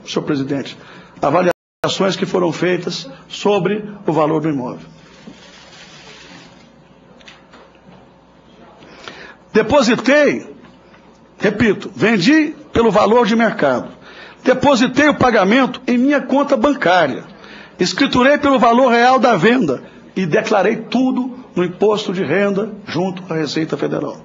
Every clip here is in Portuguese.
senhor presidente, avaliações que foram feitas sobre o valor do imóvel. Depositei, repito, vendi pelo valor de mercado. Depositei o pagamento em minha conta bancária. Escriturei pelo valor real da venda e declarei tudo no imposto de renda junto à Receita Federal.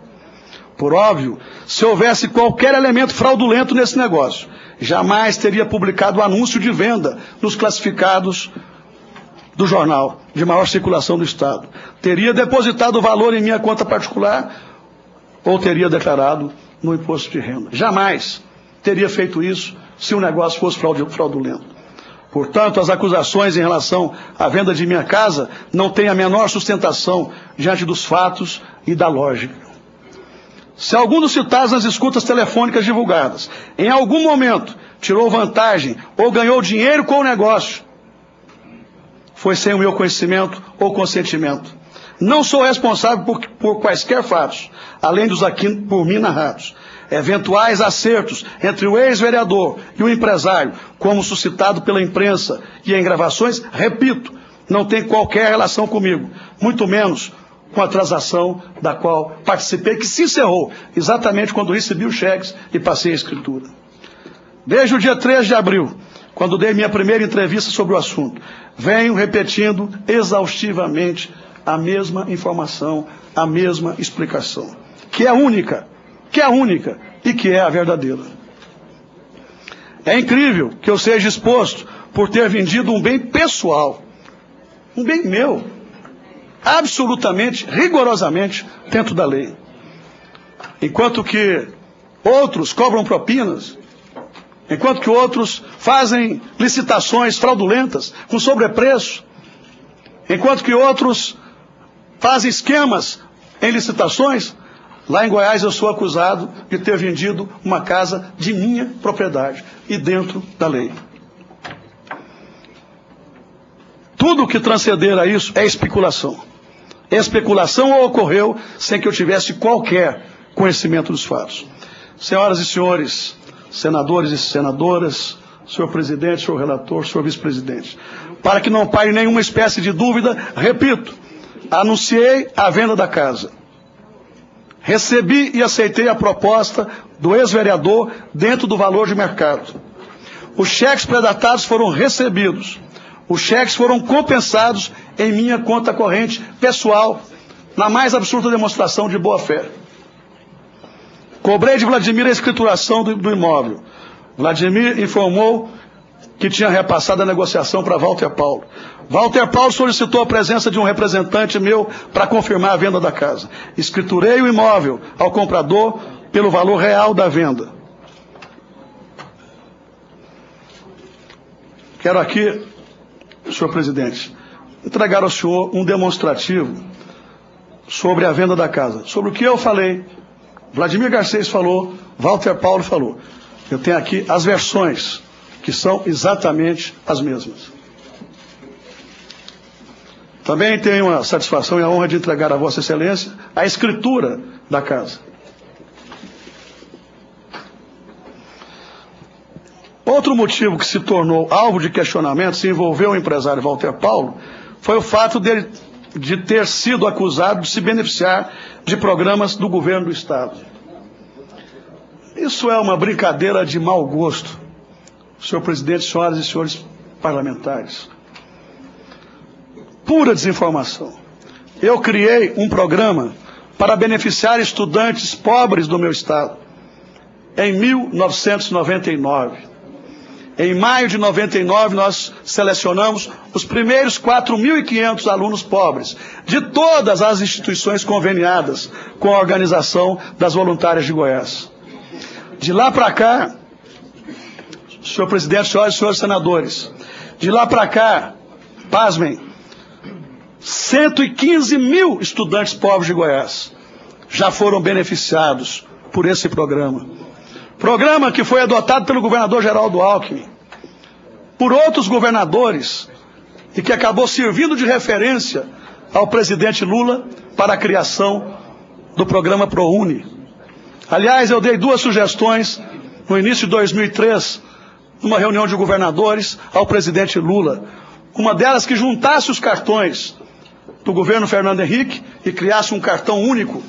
Por óbvio, se houvesse qualquer elemento fraudulento nesse negócio, jamais teria publicado o anúncio de venda nos classificados do jornal de maior circulação do Estado. Teria depositado o valor em minha conta particular ou teria declarado no imposto de renda. Jamais teria feito isso se o negócio fosse fraudulento. Portanto, as acusações em relação à venda de minha casa não têm a menor sustentação diante dos fatos e da lógica. Se algum dos citados nas escutas telefônicas divulgadas, em algum momento, tirou vantagem ou ganhou dinheiro com o negócio, foi sem o meu conhecimento ou consentimento. Não sou responsável por quaisquer fatos, além dos aqui por mim narrados. Eventuais acertos entre o ex-vereador e o empresário, como suscitado pela imprensa e em gravações, repito, não tem qualquer relação comigo, muito menos com a transação da qual participei, que se encerrou exatamente quando recebi os cheques e passei a escritura. Desde o dia 3 de abril, quando dei minha primeira entrevista sobre o assunto, venho repetindo exaustivamente a mesma informação, a mesma explicação, que é única e que é a verdadeira. É incrível que eu seja exposto por ter vendido um bem pessoal, um bem meu, absolutamente, rigorosamente dentro da lei. Enquanto que outros cobram propinas, enquanto que outros fazem licitações fraudulentas com sobrepreço, enquanto que outros fazem esquemas em licitações, lá em Goiás eu sou acusado de ter vendido uma casa de minha propriedade e dentro da lei. Tudo que transcender a isso é especulação. Especulação ocorreu sem que eu tivesse qualquer conhecimento dos fatos. Senhoras e senhores, senadores e senadoras, senhor presidente, senhor relator, senhor vice-presidente, para que não paire nenhuma espécie de dúvida, repito, anunciei a venda da casa. Recebi e aceitei a proposta do ex-vereador dentro do valor de mercado. Os cheques predatados foram recebidos. Os cheques foram compensados em minha conta corrente pessoal, na mais absoluta demonstração de boa-fé. Cobrei de Vladimir a escrituração do imóvel. Vladimir informou que tinha repassado a negociação para Walter Paulo. Walter Paulo solicitou a presença de um representante meu para confirmar a venda da casa. Escriturei o imóvel ao comprador pelo valor real da venda. Quero aqui, senhor presidente, entregar ao senhor um demonstrativo sobre a venda da casa. Sobre o que eu falei, Vladimir Garcês falou, Walter Paulo falou. Eu tenho aqui as versões, que são exatamente as mesmas. Também tenho a satisfação e a honra de entregar a Vossa Excelência a escritura da casa. Outro motivo que se tornou alvo de questionamento, se envolveu o empresário Walter Paulo, foi o fato de ter sido acusado de se beneficiar de programas do governo do Estado. Isso é uma brincadeira de mau gosto, senhor presidente, senhoras e senhores parlamentares. Pura desinformação. Eu criei um programa para beneficiar estudantes pobres do meu estado em 1999. Em maio de 99, nós selecionamos os primeiros 4.500 alunos pobres de todas as instituições conveniadas com a Organização das Voluntárias de Goiás. De lá para cá, senhor presidente, senhoras e senhores senadores, de lá para cá, pasmem, 115 mil estudantes pobres de Goiás já foram beneficiados por esse programa. Programa que foi adotado pelo governador Geraldo Alckmin, por outros governadores, e que acabou servindo de referência ao presidente Lula para a criação do programa ProUni. Aliás, eu dei duas sugestões no início de 2003, numa reunião de governadores, ao presidente Lula. Uma delas que juntasse os cartões do governo Fernando Henrique e criasse um cartão único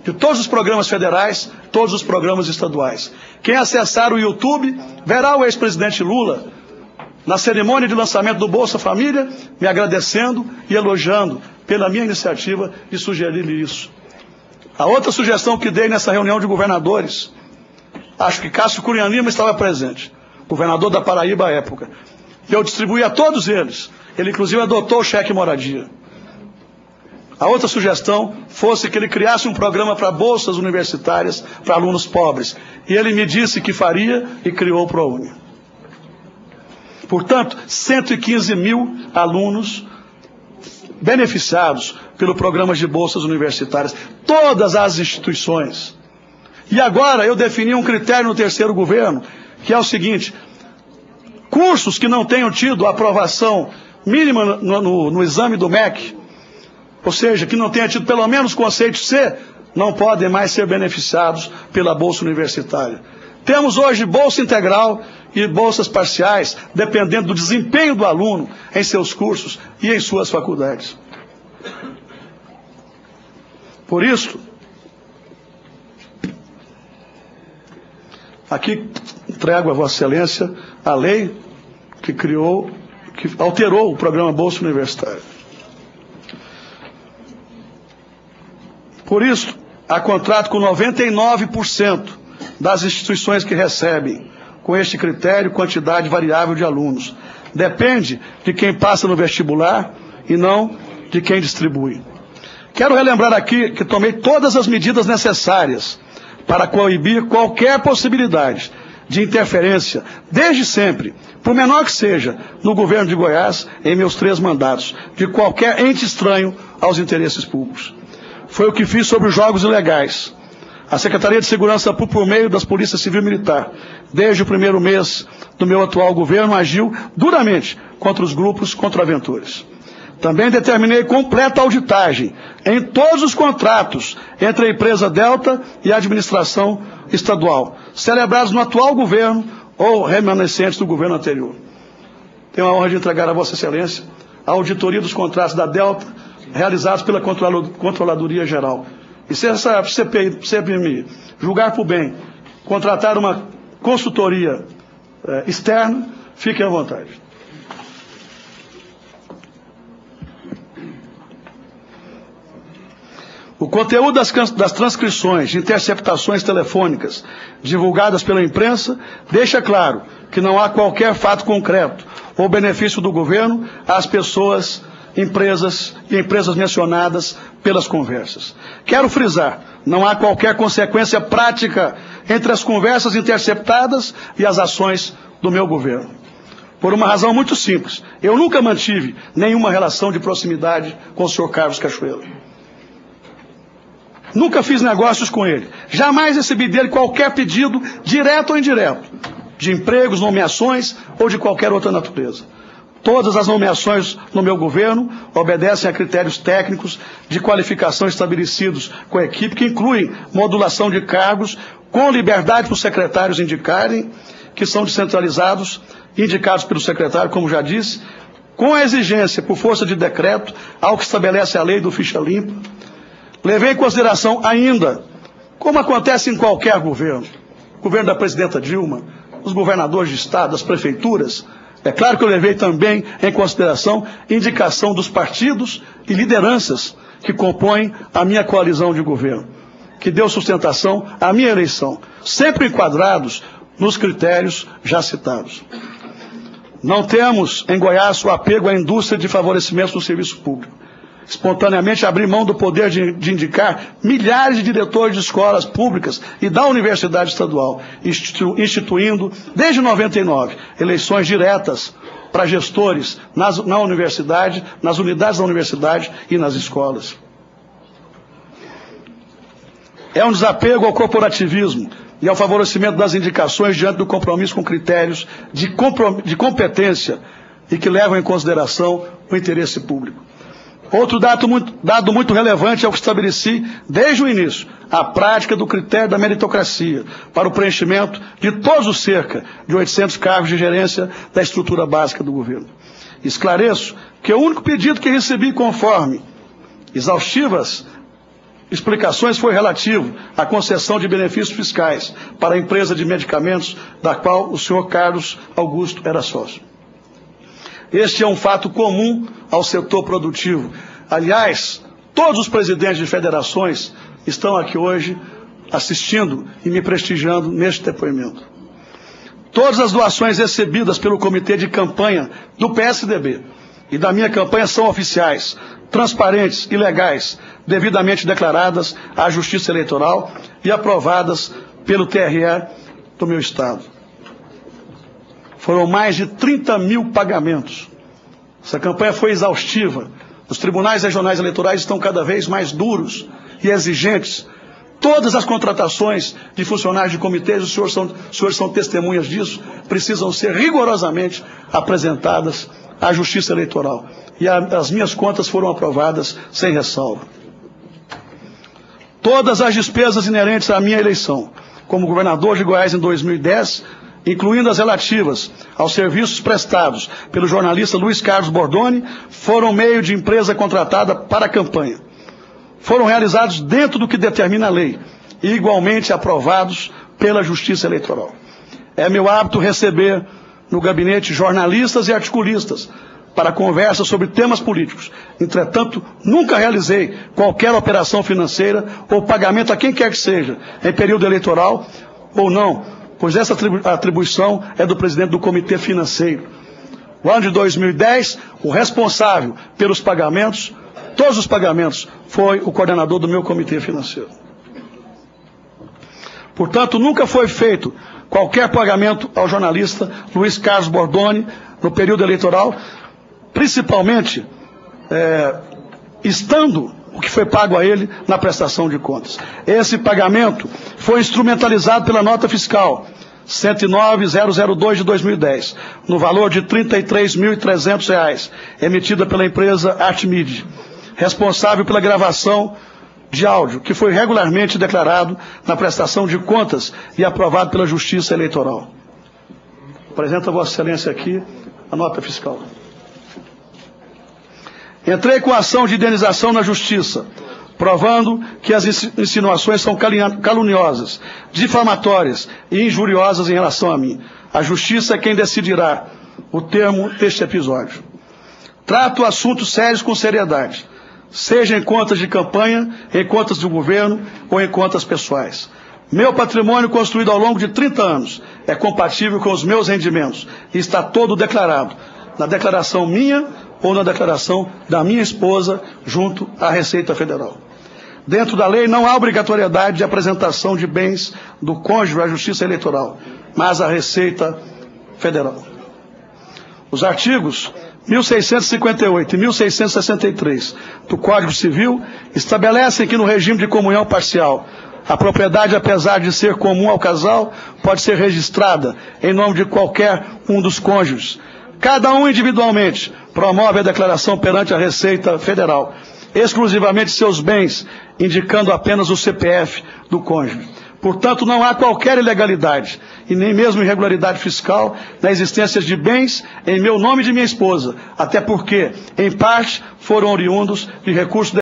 de todos os programas federais, todos os programas estaduais. Quem acessar o YouTube verá o ex-presidente Lula na cerimônia de lançamento do Bolsa Família, me agradecendo e elogiando pela minha iniciativa de sugerir-lhe isso. A outra sugestão que dei nessa reunião de governadores, acho que Cássio Cunha Lima estava presente, governador da Paraíba à época, e eu distribuí a todos eles. Ele inclusive adotou o cheque moradia. A outra sugestão fosse que ele criasse um programa para bolsas universitárias para alunos pobres. E ele me disse que faria e criou o ProUni. Portanto, 115 mil alunos beneficiados pelo programa de bolsas universitárias. Todas as instituições. E agora eu defini um critério no terceiro governo, que é o seguinte: cursos que não tenham tido aprovação mínima no exame do MEC, ou seja, que não tenha tido pelo menos conceito C, não podem mais ser beneficiados pela bolsa universitária. Temos hoje bolsa integral e bolsas parciais, dependendo do desempenho do aluno em seus cursos e em suas faculdades. Por isso, aqui entrego a Vossa Excelência a lei que alterou o programa Bolsa Universitária. Por isso, há contrato com 99% das instituições que recebem, com este critério, quantidade variável de alunos. Depende de quem passa no vestibular e não de quem distribui. Quero relembrar aqui que tomei todas as medidas necessárias para coibir qualquer possibilidade de interferência, desde sempre, por menor que seja, no governo de Goiás, em meus 3 mandatos, de qualquer ente estranho aos interesses públicos. Foi o que fiz sobre os jogos ilegais. A Secretaria de Segurança Pública, por meio das Polícias Civil e Militar, desde o primeiro mês do meu atual governo, agiu duramente contra os grupos contraventores. Também determinei completa auditagem em todos os contratos entre a empresa Delta e a administração estadual, celebrados no atual governo ou remanescentes do governo anterior. Tenho a honra de entregar a Vossa Excelência a auditoria dos contratos da Delta, realizados pela Controladoria Geral. E se essa CPMI julgar por bem contratar uma consultoria externa, fiquem à vontade. O conteúdo das transcrições de interceptações telefônicas divulgadas pela imprensa deixa claro que não há qualquer fato concreto ou benefício do governo às pessoas, empresas e empresas mencionadas pelas conversas. Quero frisar, não há qualquer consequência prática entre as conversas interceptadas e as ações do meu governo. Por uma razão muito simples, eu nunca mantive nenhuma relação de proximidade com o senhor Carlos Cachoeira. Nunca fiz negócios com ele. Jamais recebi dele qualquer pedido, direto ou indireto, de empregos, nomeações ou de qualquer outra natureza. Todas as nomeações no meu governo obedecem a critérios técnicos de qualificação estabelecidos com a equipe, que incluem modulação de cargos, com liberdade para os secretários indicarem, que são descentralizados, indicados pelo secretário, como já disse, com a exigência, por força de decreto, ao que estabelece a lei do ficha limpa. Levei em consideração ainda, como acontece em qualquer governo, o governo da presidenta Dilma, os governadores de estado, as prefeituras. É claro que eu levei também em consideração indicação dos partidos e lideranças que compõem a minha coalizão de governo, que deu sustentação à minha eleição, sempre enquadrados nos critérios já citados. Não temos em Goiás o apego à indústria de favorecimento do serviço público. Espontaneamente abrir mão do poder de indicar milhares de diretores de escolas públicas e da Universidade Estadual, instituindo, desde 99, eleições diretas para gestores na universidade, nas unidades da universidade e nas escolas. É um desapego ao corporativismo e ao favorecimento das indicações diante do compromisso com critérios de competência e que levam em consideração o interesse público. Outro dado muito relevante é o que estabeleci desde o início, a prática do critério da meritocracia para o preenchimento de todos os cerca de 800 cargos de gerência da estrutura básica do governo. Esclareço que o único pedido que recebi conforme exaustivas explicações foi relativo à concessão de benefícios fiscais para a empresa de medicamentos da qual o senhor Carlos Augusto era sócio. Este é um fato comum ao setor produtivo. Aliás, todos os presidentes de federações estão aqui hoje assistindo e me prestigiando neste depoimento. Todas as doações recebidas pelo comitê de campanha do PSDB e da minha campanha são oficiais, transparentes e legais, devidamente declaradas à Justiça Eleitoral e aprovadas pelo TRE do meu estado. Foram mais de 30 mil pagamentos. Essa campanha foi exaustiva. Os tribunais regionais eleitorais estão cada vez mais duros e exigentes. Todas as contratações de funcionários de comitês, os senhores são testemunhas disso, precisam ser rigorosamente apresentadas à Justiça Eleitoral. E as minhas contas foram aprovadas sem ressalva. Todas as despesas inerentes à minha eleição, como governador de Goiás em 2010, incluindo as relativas aos serviços prestados pelo jornalista Luiz Carlos Bordoni, foram meio de empresa contratada para a campanha. Foram realizados dentro do que determina a lei e igualmente aprovados pela Justiça Eleitoral. É meu hábito receber no gabinete jornalistas e articulistas para conversa sobre temas políticos. Entretanto, nunca realizei qualquer operação financeira ou pagamento a quem quer que seja, em período eleitoral ou não, pois essa atribuição é do presidente do Comitê Financeiro. No ano de 2010, o responsável pelos pagamentos, todos os pagamentos, foi o coordenador do meu Comitê Financeiro. Portanto, nunca foi feito qualquer pagamento ao jornalista Luiz Carlos Bordoni no período eleitoral, principalmente estando o que foi pago a ele na prestação de contas. Esse pagamento foi instrumentalizado pela nota fiscal 109.002 de 2010, no valor de R$ 33.300, emitida pela empresa Artmid, responsável pela gravação de áudio, que foi regularmente declarado na prestação de contas e aprovado pela Justiça Eleitoral. Apresento a Vossa Excelência aqui a nota fiscal. Entrei com a ação de indenização na Justiça, provando que as insinuações são caluniosas, difamatórias e injuriosas em relação a mim. A Justiça é quem decidirá o termo deste episódio. Trato assuntos sérios com seriedade, seja em contas de campanha, em contas do governo ou em contas pessoais. Meu patrimônio construído ao longo de 30 anos é compatível com os meus rendimentos e está todo declarado, na declaração minha ou na declaração da minha esposa junto à Receita Federal. Dentro da lei não há obrigatoriedade de apresentação de bens do cônjuge à Justiça Eleitoral, mas à Receita Federal. Os artigos 1658 e 1663 do Código Civil estabelecem que no regime de comunhão parcial, a propriedade, apesar de ser comum ao casal, pode ser registrada em nome de qualquer um dos cônjuges. Cada um individualmente promove a declaração perante a Receita Federal, exclusivamente seus bens, indicando apenas o CPF do cônjuge. Portanto, não há qualquer ilegalidade e nem mesmo irregularidade fiscal na existência de bens em meu nome e de minha esposa, até porque, em parte, foram oriundos de recursos